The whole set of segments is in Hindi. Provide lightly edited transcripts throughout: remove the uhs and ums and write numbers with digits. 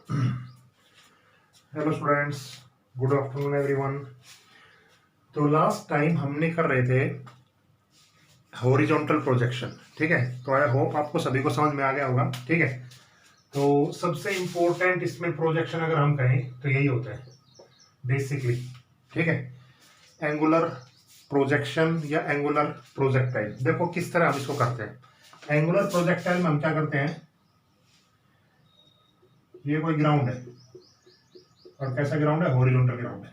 Hello students, good afternoon everyone. तो लास्ट टाइम हमने कर रहे थे हॉरिजॉन्टल प्रोजेक्शन, ठीक है। तो आई होप आपको सभी को समझ में आ गया होगा, ठीक है। तो सबसे इम्पोर्टेंट इसमें प्रोजेक्शन अगर हम कहें तो यही होता है बेसिकली, ठीक है। एंगुलर प्रोजेक्शन या एंगुलर प्रोजेक्टाइल। देखो किस तरह हम इसको करते हैं। एंगुलर प्रोजेक्टाइल में हम क्या करते हैं, ये कोई ग्राउंड है और कैसा ग्राउंड है, हॉरिजॉन्टल ग्राउंड है,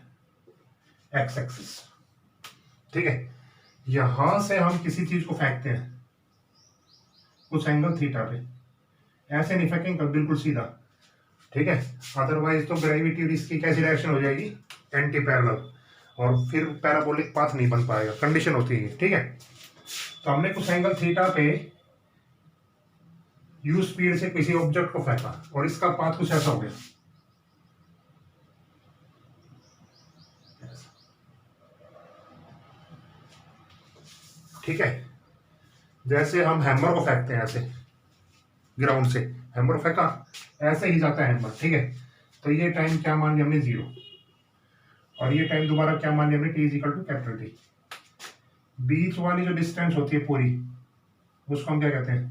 एक्स एक्सिस, ठीक है। यहां से हम किसी चीज को फेंकते हैं कुछ एंगल थीटा पे, ऐसे नहीं फेंकेंगे बिल्कुल सीधा, ठीक है। अदरवाइज तो ग्रेविटी और इसकी कैसी डायरेक्शन हो जाएगी, एंटी पैरेलल, और फिर पैराबोलिक पाथ नहीं बन पाएगा, कंडीशन होती है, ठीक है। तो हमने कुछ एंगल थीटा पे यू स्पीड से किसी ऑब्जेक्ट को फेंका और इसका पाथ कुछ ऐसा हो गया, ठीक है। जैसे हम हैमर को फेंकते हैं ऐसे ग्राउंड से, हैमर फेंका ऐसे ही जाता है हैमर, ठीक है। तो ये टाइम क्या मान लिया हमने, 0, और ये टाइम दोबारा क्या मान लिया हमने, t is equal to capital T. बीच वाली जो डिस्टेंस होती है पूरी, उसको हम क्या कहते हैं,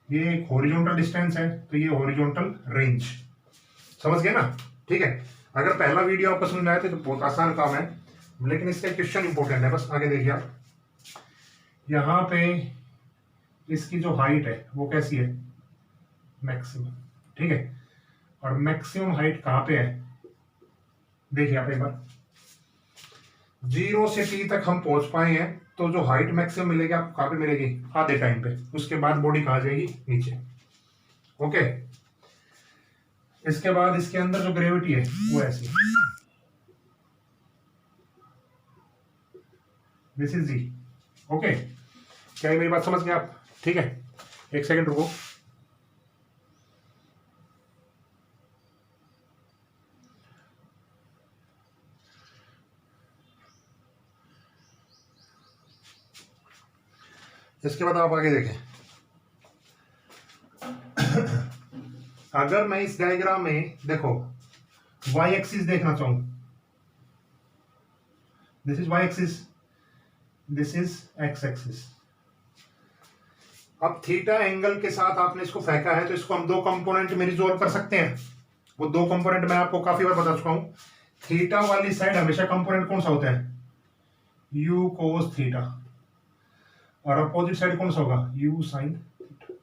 ये एक हॉरिजॉन्टल डिस्टेंस है, तो ये हॉरिजॉन्टल रेंज, समझ गए ना, ठीक है। अगर पहला वीडियो आपको समझ में आया तो बहुत आसान काम है, लेकिन इसका क्वेश्चन इंपॉर्टेंट है, बस आगे देखिए आप। यहाँ पे इसकी जो हाइट है वो कैसी है, मैक्सिमम, ठीक है। और मैक्सिमम हाइट कहाँ पे है, देखिए आप एक बार, 0 से t तक हम पहुंच पाए हैं, तो जो हाइट मैक्सिमम मिलेगी आपको कहाँ पे मिलेगी, आधे टाइम पे। उसके बाद बॉडी कहाँ जाएगी, नीचे, ओके। इसके बाद इसके अंदर जो ग्रेविटी है वो ऐसी, दिस इज जी, ओके। क्या ये मेरी बात समझ गए आप, ठीक है। एक सेकंड रुको, इसके बाद आप आगे देखें। अगर मैं इस डायग्राम में देखो y एक्सिस देखना चाहूं, this is y axis, this is x axis. अब थीटा एंगल के साथ आपने इसको फेंका है, तो इसको हम दो कंपोनेंट में रिजॉल्व कर सकते हैं। वो दो कंपोनेंट मैं आपको काफी बार बता चुका हूं। थीटा वाली साइड हमेशा कंपोनेंट कौन सा होता है, u cos थीटा, और अपोजिट साइड कौन सा होगा, u sin theta.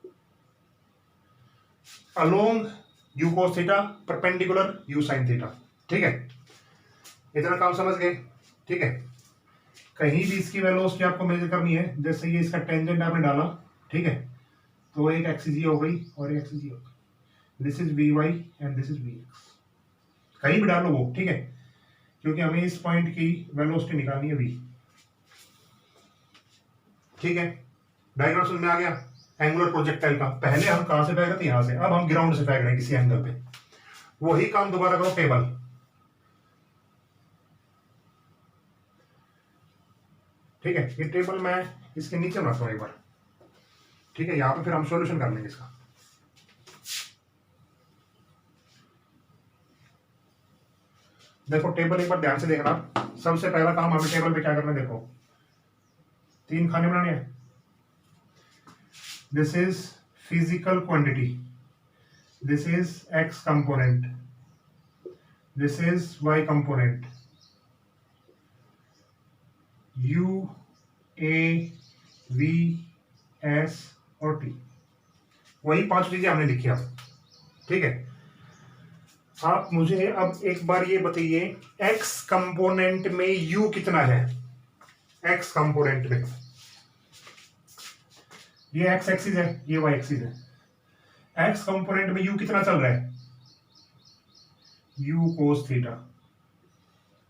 Along u cos theta, perpendicular u sin theta, ठीक है। इतना काम समझ गए, ठीक है। कहीं भी इसकी वेलोसिटी आपको मेजर करनी है, जैसे ये इसका टेंजेंट आपने डाला, ठीक है, तो एक एक्सिस ये हो गई और एक एक्सिस ये हो गई, this is V Y and this is V X, कहीं भी डालो वो, ठीक है, क्योंकि हमें इस पॉइंट की वेलोसिटी निकालनी है v, ठीक है। डायग्राम समझ में आ गया एंगुलर प्रोजेक्टाइल का। पहले हम कहां से फेंक रहे थे, यहां से, अब हम ग्राउंड से फेंक रहे हैं किसी एंगल पे। वही काम दोबारा करो, टेबल, ठीक है। ये टेबल मैं इसके नीचे बनाता हूं एक बार, ठीक है। यहां पे फिर हम सॉल्यूशन कर लेंगे इसका। देखो टेबल एक बार ध्यान से देखना। सबसे पहला काम हमें टेबल पे क्या करना है, देखो 3 खाने बनाने हैं। This is physical quantity, this is x component, this is y component, u a v s और t, वही 5 चीजें हमने लिखी अब, ठीक है। आप मुझे अब एक बार ये बताइए, x कंपोनेंट में u कितना है, x कंपोनेंट में, ये x एक्सिस है, ये y एक्सिस है। x कंपोनेंट में u कितना चल रहा है, u cos थीटा,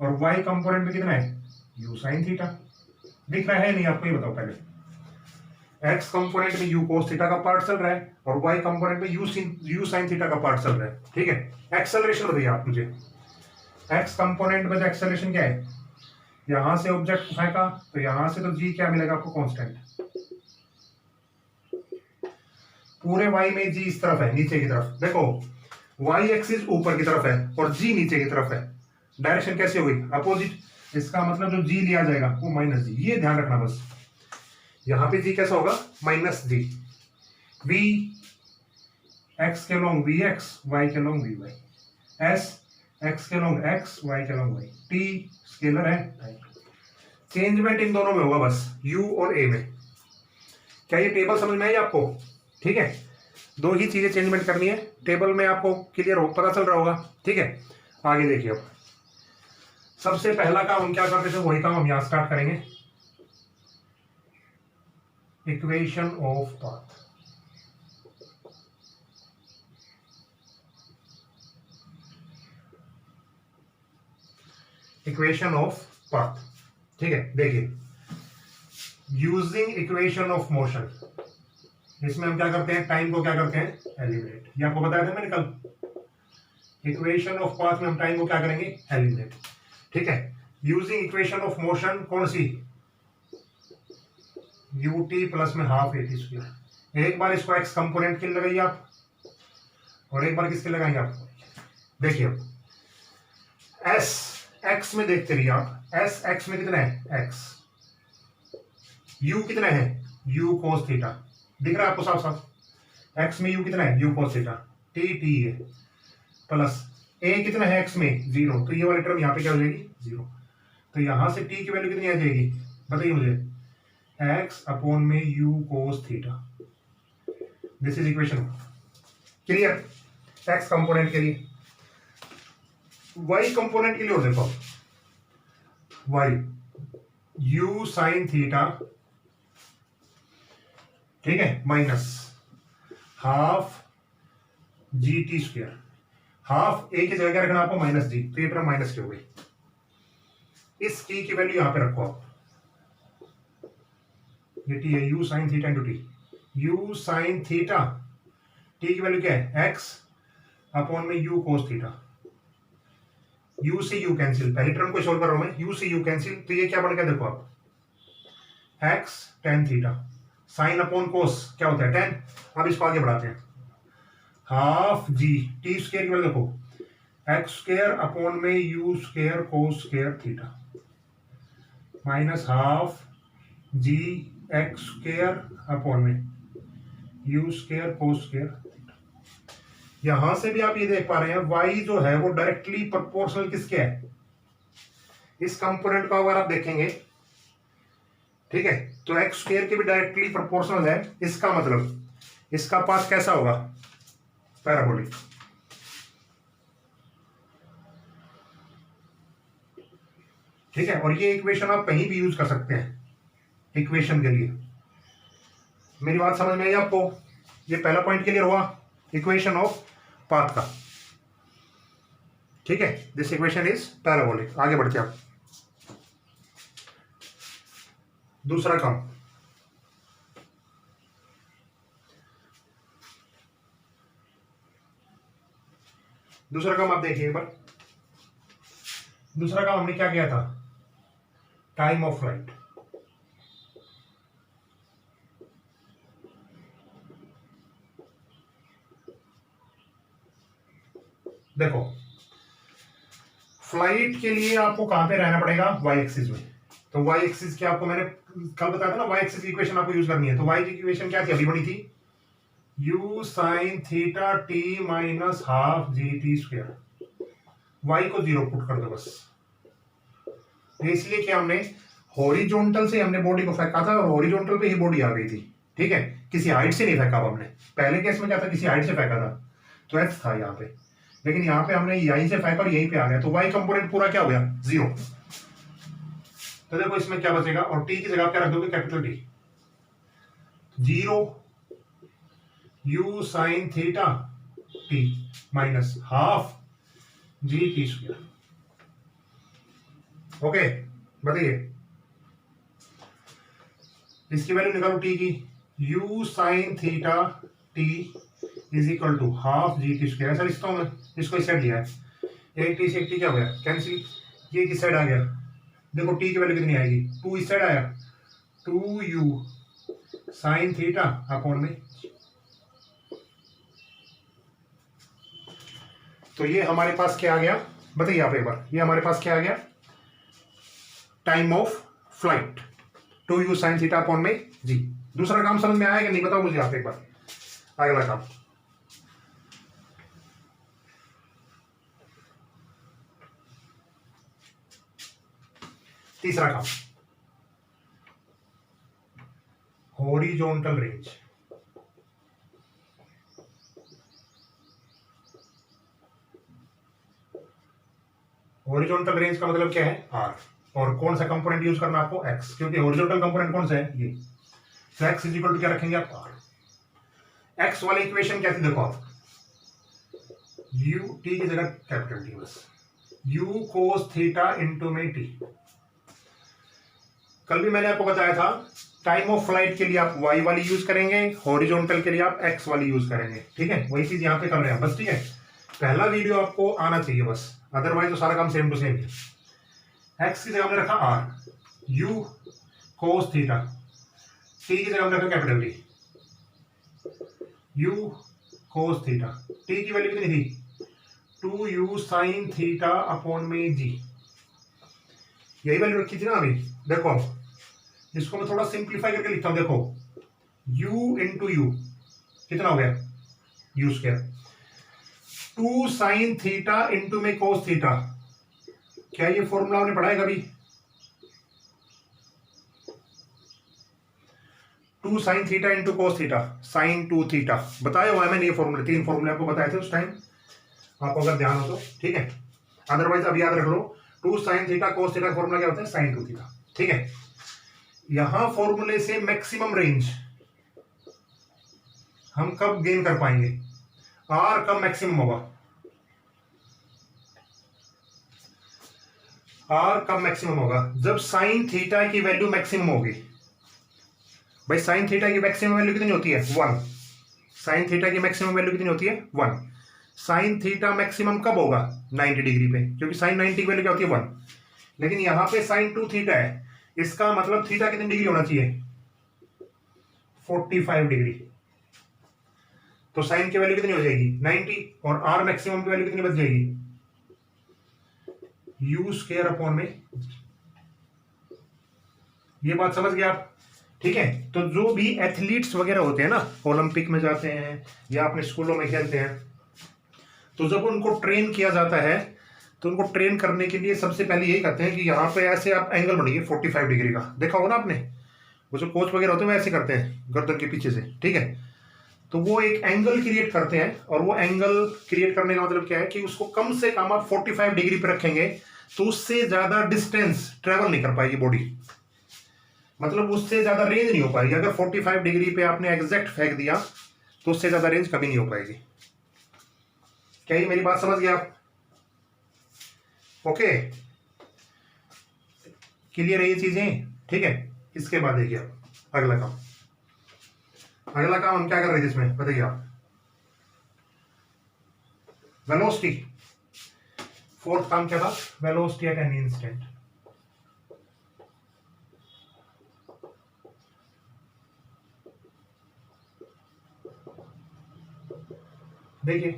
और y कंपोनेंट में कितना है, u sin थीटा। दिख रहा है नहीं आपको, ये बताओ पहले। x कंपोनेंट में u cos थीटा का पार्ट चल रहा है और y कंपोनेंट में u sin थीटा का पार्ट चल रहा है, ठीक है। एक्सेलरेशन बताइए आप मुझे, x कंपोनेंट में जो एक्सेलरेशन क्या है, यहां से ऑब्जेक्ट फेंका तो यहां से तो g क्या मिलेगा आपको, कांस्टेंट। पूरे y में g इस तरफ है, नीचे की तरफ देखो, वाई एक्सिस ऊपर की तरफ है और जी नीचे की तरफ है, डायरेक्शन कैसे होगी, अपोजिट। इसका मतलब जो जी लिया जाएगा वो माइनस जी, ये ध्यान रखना बस। यहां पे जी कैसा होगा, माइनस जी। वी एक्स के लॉन्ग वी एक्स, वाई के long V Y, S X के लॉन्ग एक्स, वाई के लॉन्ग वाई, टी स्केलर है टाइम। चेंजमेंट इन दोनों में होगा बस, यू और ए में। क्या ये टेबल समझ में आई आपको? ठीक है, दो ही चीजें चेंजमेंट करनी है, टेबल में आपको क्लियर हो, पता चल रहा होगा। ठीक है, आगे देखिए। अब सबसे पहला काम हम क्या करते थे, वही काम हम यहां स्टार्ट करेंगे। Equation of path. Equation of path, ठीक है। देखिए, यूजिंग इक्वेशन ऑफ मोशन, इसमें हम क्या करते हैं, टाइम को क्या करते हैं, एलिमिनेट। ये आपको बताया था मैंने कल। इक्वेशन ऑफ पाथ में हम टाइम को क्या करेंगे, एलिमिनेट। ठीक है, यूजिंग इक्वेशन ऑफ मोशन कौन सी, ut प्लस में हाफ at स्क्वायर। एक बार इसको एक्स कंपोनेंट के लिए लगाइए आप, और एक बार किसके लगाएंगे आप। देखिए एस एक्स में देखते रहिए आप, एस एक्स में कितना है, एक्स। यू कितना है, यू कोस थीटा, दिख रहा है आपको साफ साफ। एक्स में यू कितना है, you cos theta. T T है, प्लस ए कितना है एक्स में, जीरो, तो ये वाली टर्म यहाँ पे क्या हो जाएगी, जीरो। तो यहां से टी की वैल्यू कितनी आ जाएगी, बताइए मुझे, एक्स अपॉन में you cos theta. This is equation, clear. X component के लिए, वाई कंपोनेंट के लिए, और देखो वाई यू साइन थीटा, ठीक है, minus half G T square. Half A की जगह क्या रखना आपको, माइनस जी, तो ये टर्म माइनस की हो गई। इस टी की वैल्यू यहां पे रखो आप, ये टी है, you sine theta into T. You sine theta, T की वैल्यू क्या है, एक्स अपॉन में यू कोस थीटा। यू से यू कैंसिल, पहली टर्म को सोल्व कर रहा हूं मैं, यू से यू कैंसिल, तो ये क्या बन गया देखो आप, X tan theta. Sine upon cos क्या होता है, टेन। अब इसको आगे बढ़ाते हैं, हाफ जी टी स्क्वायर की वैल्यू देखो, एक्स स्क्वायर अपॉन में U square cos square theta, minus half G X square upon में यू स्क्वायर कोस स्क्वायर। यहां से भी आप ये देख पा रहे हैं, y जो है वो डायरेक्टली प्रोपोर्शनल किसके है, इस कंपोनेंट का अगर आप देखेंगे, ठीक है, तो एक्स स्क्वायर के भी डायरेक्टली प्रोपोर्शनल है। इसका मतलब इसका पाथ कैसा होगा, पैराबोलिक। ठीक है, और ये इक्वेशन आप कहीं भी यूज कर सकते हैं इक्वेशन के लिए। मेरी बात समझ में आई आपको, ये पहला पॉइंट क्लियर हुआ इक्वेशन ऑफ पाथ का। ठीक है, दिस इक्वेशन इज पैराबोलिक। आगे बढ़ते हैं आप, दूसरा काम। दूसरा काम आप देखिए एक बार, दूसरा काम हमने क्या किया था, टाइम ऑफ फ्लाइट। देखो, फ्लाइट के लिए आपको कहां पे रहना पड़ेगा, वाई एक्सिस में। तो वाई एक्सिस की आपको मैंने कल बताया था ना, वाई एक्सिस की इक्वेशन आपको यूज करनी है। तो वाई की इक्वेशन क्या थी, अभी बनी थी, U sine theta T minus half G T square. Y को जीरो पुट कर दो बस। तो इसलिए क्या, हमने हॉरिजॉन्टल से हमने बॉडी को फेंका था, और हॉरिजॉन्टल पे ही बॉडी आ गई थी। ठीक है, किसी हाइट से नहीं फेंका हमने। पहले केस में क्या था, किसी हाइट से फेंका था, तो एफ था यहाँ पे, लेकिन यहाँ पे हमने यहीं से फेंका और यहीं पे आ गया, तो वाई कंपोनेंट पूरा क्या हो गया, जीरो। तो देखो इसमें क्या बचेगा, और टी की जगह क्या रख दोगे, capital T. Zero U sine theta T minus half G T square. Okay, बताइए इसकी वैल्यू निकालो टी की, U sine theta T is equal to half G T square. ऐसा लिखता हूं मैं, इसको इस साइड लिया है, एक टी से एक टी क्या हो गया, कैंसिल, ये किस साइड आ गया, देखो टी की वैल्यू कितनी आएगी, टू इस साइड आया, two U sine theta upon में, तो ये हमारे पास क्या आ गया, बताइए आप एक बार, ये हमारे पास क्या आ गया, time of flight 2u sin theta upon में जी। दूसरा काम समझ में आया कि नहीं, बताओ मुझे आप एक बार। अगला काम, तीसरा काम, हॉरिजॉन्टल रेंज। हॉरिजॉन्टल रेंज का मतलब क्या है, आर, और कौन सा कंपोनेंट यूज करना आपको, एक्स, क्योंकि हॉरिजॉन्टल कंपोनेंट कौन सा है, ये। तो एक्स इज इक्वल टू क्या रखेंगे आप, आर। एक्स वाली इक्वेशन क्या थी, देखो आप, यू टी की जगह कैपिटल टी, बस यू कोस थीटा इंटू में टी। कल भी मैंने आपको बताया था, टाइम ऑफ फ्लाइट के लिए आप वाई वाली यूज करेंगे, हॉरिजॉन्टल के लिए आप एक्स वाली यूज करेंगे, ठीक है। वही चीज यहां पे कर रहे हैं बस, ठीक है। पहला वीडियो आपको आना चाहिए बस, अदरवाइज तो सारा काम सेम टू सेम है। एक्स की जगह हमने रखा R, U cos theta, T की जगह हमने रखा capital T, U cos theta, T की वैल्यू कितनी थी, 2u साइन थीटा अपॉन में जी, यही वैल्यू रखी थी ना अभी। देखो इसको मैं थोड़ा सिंप्लीफाई करके लिखता हूं, देखो u इंटू यू कितना हो गया, you square, 2 sine theta into में कोस थीटा, क्या ये फॉर्मूला आपने पढ़ा है कभी, 2 sine theta into cos theta, sine 2 theta, बताया हुआ है मैंने ये फॉर्मूले, 3 फॉर्मूले आपको बताए थे उस टाइम, आपको अगर ध्यान हो तो, ठीक है। अदरवाइज अब याद रख लो, 2 sine theta cos theta formula क्या होता है, साइन 2 थीटा, ठीक है। यहां फॉर्मूले से मैक्सिमम रेंज हम कब गेन कर पाएंगे, आर कब मैक्सिमम होगा, आर कब मैक्सिमम होगा, जब साइन थीटा की वैल्यू मैक्सिमम होगी। भाई साइन थीटा की मैक्सिमम वैल्यू कितनी होती है, 1। साइन थीटा की मैक्सिमम वैल्यू कितनी होती है, 1। साइन थीटा मैक्सिमम कब होगा, 90 डिग्री पे, क्योंकि साइन 90 की वैल्यू क्या होती है, 1। लेकिन यहां पे साइन 2 थीटा है, इसका मतलब थीटा कितनी डिग्री होना चाहिए, 45 डिग्री। तो साइन की वैल्यू कितनी हो जाएगी, 90, और आर मैक्सिमम की वैल्यू कितनी बच जाएगी, यू स्क्वायर अपॉन में। ये बात समझ गए आप, ठीक है। तो जो भी एथलीट्स वगैरह होते हैं ना, ओलंपिक में जाते हैं या अपने स्कूलों में खेलते हैं, तो जब उनको ट्रेन किया जाता है, तो उनको ट्रेन करने के लिए सबसे पहले यही कहते हैं कि यहाँ पे ऐसे आप एंगल बनाइए 45 डिग्री का, देखा होगा ना आपने, वो जो कोच वगैरह होते हैं वो ऐसे करते हैं गर्दन के पीछे से, ठीक है। तो वो एक एंगल क्रिएट करते हैं, और वो एंगल क्रिएट करने का मतलब क्या है कि उसको कम से कम आप 45 डिग्री पे रखेंगे, तो उससे ज्यादा डिस्टेंस ट्रेवल नहीं कर पाएगी बॉडी, मतलब उससे ज्यादा रेंज नहीं हो पाएगी। अगर 45 डिग्री पे आपने एग्जैक्ट फेंक दिया तो उससे ज्यादा रेंज कभी नहीं हो पाएगी। क्या ये मेरी बात समझ गए आप, ओके, क्लियर है ये चीजें, ठीक है। इसके बाद देखिए आप अगला काम, अगला काम हम क्या कर रहे थे इसमें, बताइए आप, वेलोसिटी। फोर्थ काम क्या था, वेलोसिटी एट एनी इंस्टेंट। देखिए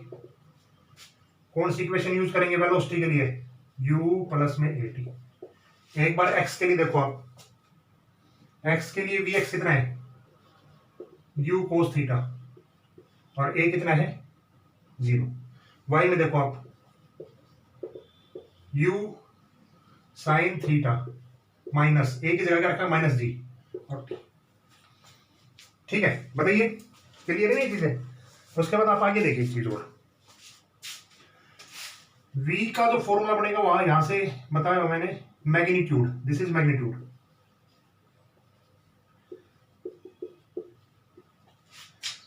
कौन सी इक्वेशन यूज करेंगे वेलोसिटी के लिए, u प्लस में at। एक बार x के लिए देखो आप, x के लिए vx कितना है, u cos थीटा, और a कितना है, 0। y में देखो आप, u sine theta minus a की जगह क्या रखा, माइनस जी, और ठीक है। बताइए क्लियर है नहीं चीजें। उसके बाद आप आगे देखिए चीज, और v का जो फॉर्मूला बनेगा वहां यहां से बताया मैंने, मैग्नीट्यूड, दिस इज मैग्नीट्यूड।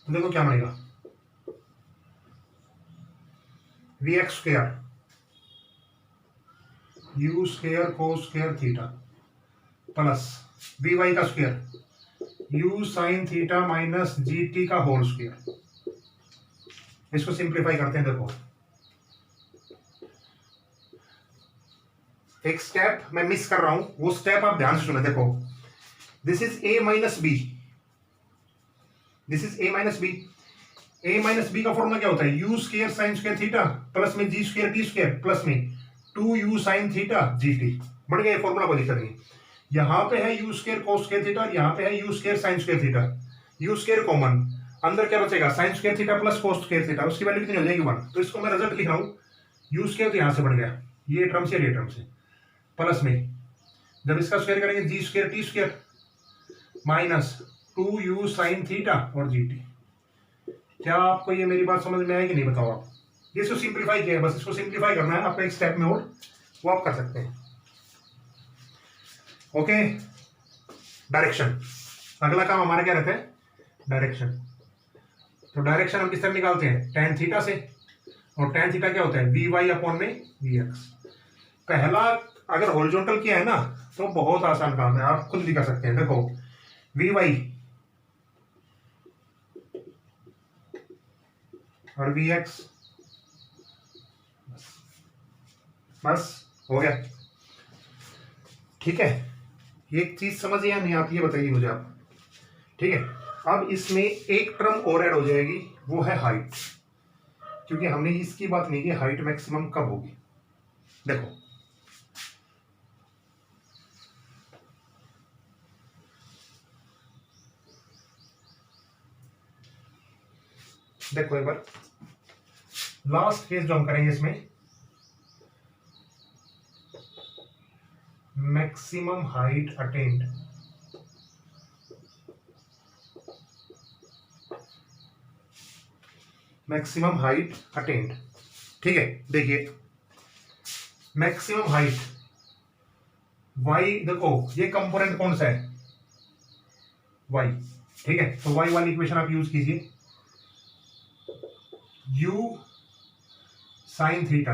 तो देखो क्या बनेगा, vx square u square cos square theta plus vy का square u sine theta minus gt का होल स्क्वायर। इसको सिंप्लीफाई करते हैं, देखो एक स्टेप मैं मिस कर रहा हूं, वो स्टेप आप ध्यान से सुने। देखो this is a minus B, this is a minus B, A minus B का फॉर्मूला क्या होता है, U square sine square theta plus में G square T square plus में 2u sine theta G T. बढ़ गया, फॉर्मूला कोई दिक्कत नहीं। यहाँ पे है U square cos square theta, यहाँ पे है U square sine square theta, you square common, अंदर क्या बचेगा sign square theta plus cos square theta, उसकी वैल्यू कितनी हो जाएगी 1। तो इसको मैं रिजल्ट लिख रहा हूँ, यू स्क्वायर तो यहाँ से बढ़ गया, ये टर्म से ये टर्म से, प्लस में जब इसका स्क्वायर करेंगे G square T square minus 2u sine theta और जी टी। क्या आपको ये मेरी बात समझ में आएगी नहीं, बताओ आप। ये इसको सिंप्लीफाई किया है, बस इसको सिंप्लीफाई करना है आपका एक स्टेप में, और वो आप कर सकते हैं। ओके, डायरेक्शन, अगला काम हमारा क्या रहता है, डायरेक्शन। तो डायरेक्शन हम किस तरह निकालते हैं, टेन थीटा से, और टेन थीटा क्या होता है वी वाई अपॉन में वी एक्स। पहला अगर हॉरिजॉन्टल किया है ना तो बहुत आसान काम है, आप खुद भी कर सकते हैं। देखो वी वाई और वी एक्स, बस हो गया। ठीक है, एक चीज समझ या नहीं, आप ये बताइए मुझे आप। ठीक है, अब इसमें एक टर्म और ऐड हो जाएगी, वो है हाइट, क्योंकि हमने इसकी बात नहीं की हाइट मैक्सिमम कब होगी। देखो देखो एक बार लास्ट केस जो हम करेंगे इसमें, maximum height attend, maximum height attend. ठीक है, देखिए मैक्सिमम हाइट वाई, देखो ये कंपोनेंट कौन सा है, वाई। ठीक है, तो वाई वाली इक्वेशन आप यूज कीजिए, u sine theta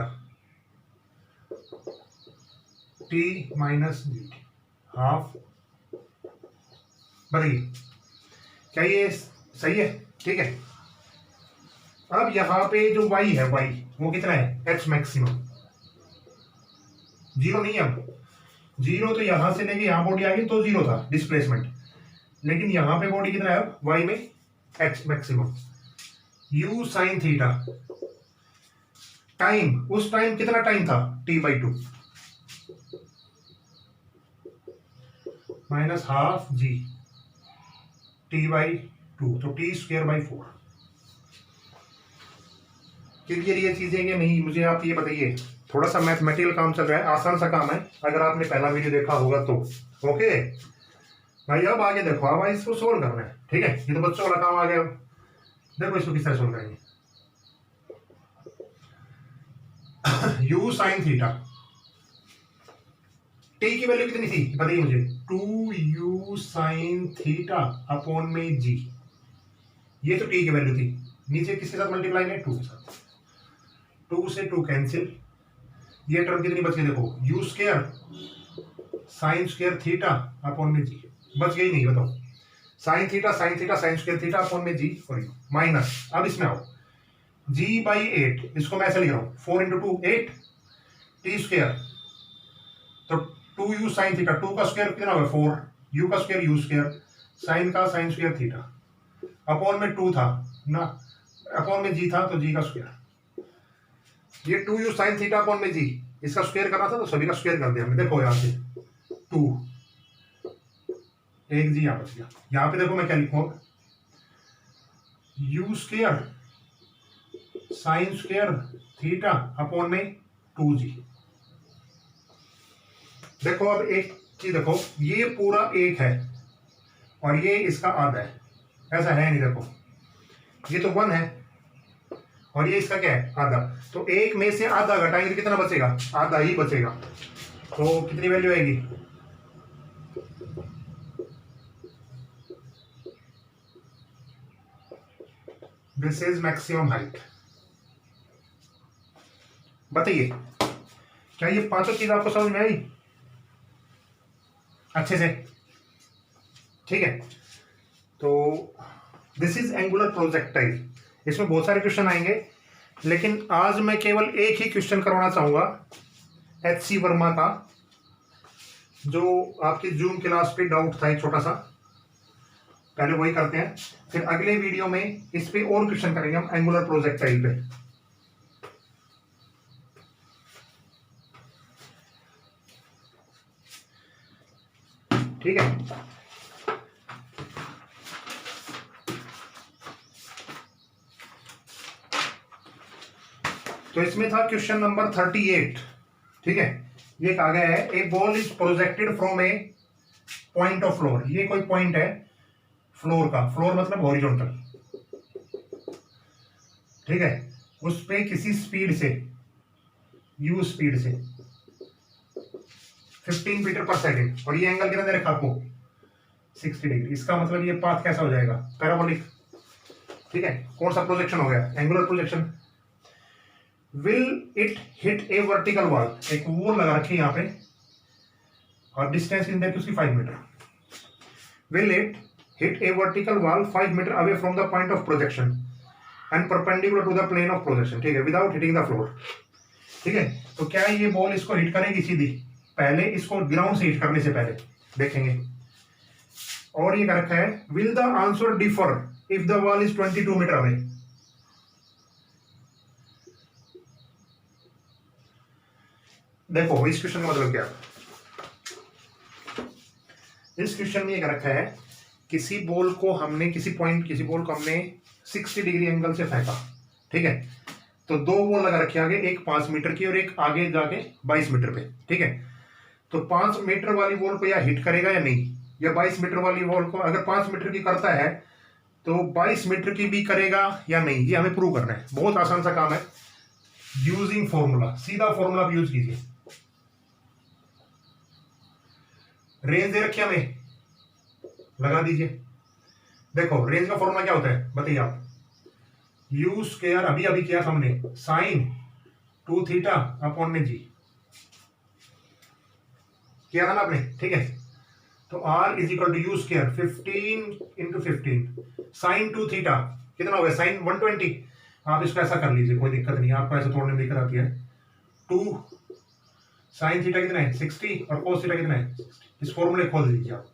t minus G T half. बताइए क्या ये सही है। ठीक है, अब यहां पे जो y है, y वो कितना है, h मैक्सिमम, जीरो नहीं है। अब जीरो तो यहां से लेके यहां बॉडी आ गई तो जीरो था डिस्प्लेसमेंट, लेकिन यहां पे बॉडी कितना है अब y में h maximum, u sine theta, time उस टाइम कितना टाइम था t/2 माइनस हाफ जी t/2, तो t स्क्वायर बाई 4। क्लियर ये चीजें कि नहीं, मुझे आप ये बताइए। थोड़ा सा मैथमेटिकल काम चल रहा है, आसान सा काम है, अगर आपने पहला वीडियो देखा होगा तो। ओके भाई, अब आगे देखो, अब इसको सोल्व करना है। ठीक है, ये तो बच्चों वाला काम आ गया। देखो इसको किस तरह सोल्व करेंगे। u साइन थीटा, t की वैल्यू कितनी थी बताइए मुझे, 2u साइन थीटा अपॉन में g, ये तो t की वैल्यू थी। नीचे किसके साथ मल्टीप्लाई है, 2 के साथ, 2 से 2 कैंसिल, ये टर्म कितनी बच गई देखो, u square sine square theta upon में g, बच गई नहीं बताओ, sine theta sine square theta upon में g और u माइनस, अब इसमें आओ g/8, इसको मैं ऐसे लिख रहा हूँ 4 × 2 8 t स्क्वायर, तो 2u साइन थीटा, 2 का स्क्वायर कितना होगा 4, u का स्क्वायर u स्क्वायर, साइन का साइन स्क्वायर थीटा, अपॉन में 2 था ना, अपॉन में g था तो g का स्क्वायर, ये 2u साइन थीटा अपॉन में g, इसका स्क्वायर करना था तो सभी का स्क्वायर कर दिया हमने। देखो यहाँ से 2, एक जी यहाँ बच गया। यहाँ पे देखो मैं क्या लिखूंगा, u square sine square theta upon में 2g। देखो अब एक चीज देखो, ये पूरा एक है और ये इसका आधा है, ऐसा है नहीं। देखो ये तो 1 है और ये इसका क्या है, आधा, तो एक में से आधा घटाएंगे तो कितना बचेगा, आधा ही बचेगा। तो कितनी वैल्यू आएगी, दिस इज मैक्सिमम हाइट। बताइए क्या ये पांचों चीज आपको समझ में आई अच्छे से। ठीक है, तो दिस इज एंगुलर प्रोजेक्टाइल, इसमें बहुत सारे क्वेश्चन आएंगे, लेकिन आज मैं केवल एक ही क्वेश्चन करवाना चाहूंगा HC वर्मा का, जो आपकी जूम क्लास पे डाउट था एक छोटा सा, पहले वही करते हैं, फिर अगले वीडियो में इस पे और क्वेश्चन करेंगे हम एंगुलर प्रोजेक्टाइल पे। ठीक है, तो इसमें था क्वेश्चन नंबर 38। ठीक है, ये कहा गया है a ball is projected from a point of floor. ये कोई पॉइंट है फ्लोर का, फ्लोर मतलब हॉरिजॉन्टल। ठीक है, उस पे किसी स्पीड से, यू स्पीड से 15 मीटर पर सेकेंड, और ये एंगल कितना दे रखा आपको 60 डिग्री। इसका मतलब ये पाथ कैसा हो जाएगा, पैराबोलिक। ठीक है, कौन सा प्रोजेक्शन हो गया, angular projection. Will it hit a vertical wall, एक वॉल लगा रखी है यहाँ पे और डिस्टेंस इन दैट उसकी 5 metre. Will it hit a vertical wall 5 metre away from the point of projection and perpendicular to the plane of projection. ठीक है, विदाउट हिटिंग द फ्लोर। ठीक है, तो क्या ये बॉल इसको हिट करेगी सीधी, पहले इसको ग्राउंड से हिट करने से पहले देखेंगे। और ये क्या रखा है, will the answer differ if the wall is 22 metre away. देखो इस क्वेश्चन का मतलब क्या है, इस क्वेश्चन में ये क्या रखा है, किसी बॉल को हमने किसी बॉल को हमने 60 डिग्री एंगल से फेंका। ठीक है, तो दो बॉल लगा रखी आगे, एक 5 मीटर की और एक आगे जाके 22 मीटर पे। ठीक है, तो 5 मीटर वाली बॉल को या हिट करेगा या नहीं, या 22 मीटर वाली बॉल को अगर 5 मीटर की करता है तो 22 मीटर की भी करेगा या नहीं, ये हमें प्रूव करना है। बहुत आसान सा काम है, यूजिंग फॉर्मूला, सीधा फॉर्मूला यूज कीजिए। रेंज दे रखी हमें, लगा दीजिए। देखो रेंज का फॉर्मूला क्या होता है बताइए आप, यू स्क्वायर, अभी किया हमने, साइन 2 थीटा अपॉन में जी किया था ना आपने। ठीक है, तो R is equal to U square 15 into 15 sine 2 theta कितना हो गया, साइन 120। आप इसको ऐसा कर लीजिए, कोई दिक्कत नहीं, आपको ऐसा तोड़ने में दिक्कत आती है। 2 साइन थीटा कितना है 60 और कोस थीटा कितना है 60। इस फॉर्मूले खोल दीजिए आप।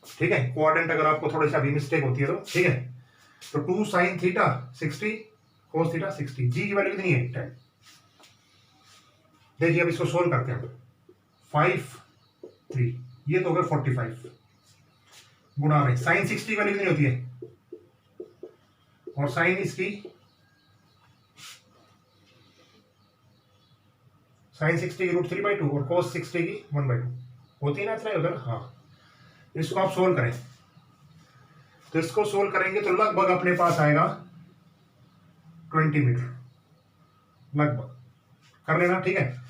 ठीक है, कोऑर्डिनेट अगर आपको थोड़ी सी अभी मिस्टेक होती है तो। ठीक है, तो 2 साइन थीटा 60 कोस थीटा 60, जी की वैल्यू कितनी है 10। देखिए अब इसको सोल्व करते हैं, 5 3, ये तो हो गया 45 गुणा में साइन 60 की वैल्यू कितनी होती है, और साइन इसकी साइन 60 की √3/2 और कोस 60 की 1/2 होती है ना, इतना उधर। हाँ, इसको आप सोल्व करें, तो इसको सोल्व करेंगे तो लगभग अपने पास आएगा 20 मीटर, लगभग कर लेना। ठीक है,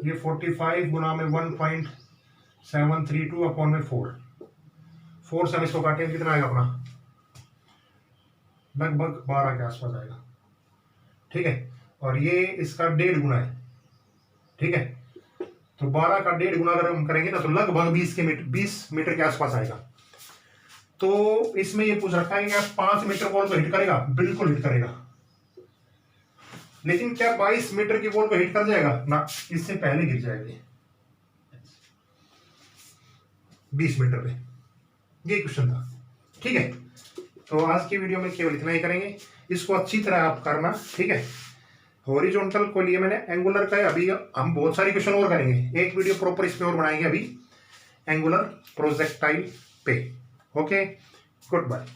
ये 45 गुना में 1.732 अपॉन में 4 से हम इसको काटेंगे, कितना आएगा अपना, लगभग 12 के आसपास आएगा। ठीक है, और ये इसका 1.5 गुना है। ठीक है, तो 12 का 1.5 गुना अगर हम करेंगे ना तो लगभग 20 मीटर के आसपास आएगा। तो इसमें ये पूछ रखा है कि 5 मीटर बॉल को हिट करेगा, बिल्कुल हिट करेगा। लेकिन क्या 22 मीटर की बॉल को हिट कर जाएगा ना, इससे पहले गिर जाएगी 20 मीटर पे। ये क्वेश्चन था। ठीक है, तो आज की वीडियो में केवल इतना ही करेंगे, इसको अच्छी तरह आप करना। ठीक है, हॉरिजॉन्टल को लिए मैंने, एंगुलर का है, अभी हम बहुत सारी क्वेश्चन और करेंगे, एक वीडियो प्रॉपर इस पे और बनाएंगे अभी एंगुलर प्रोजेक्टाइल पे। Okay, good bye.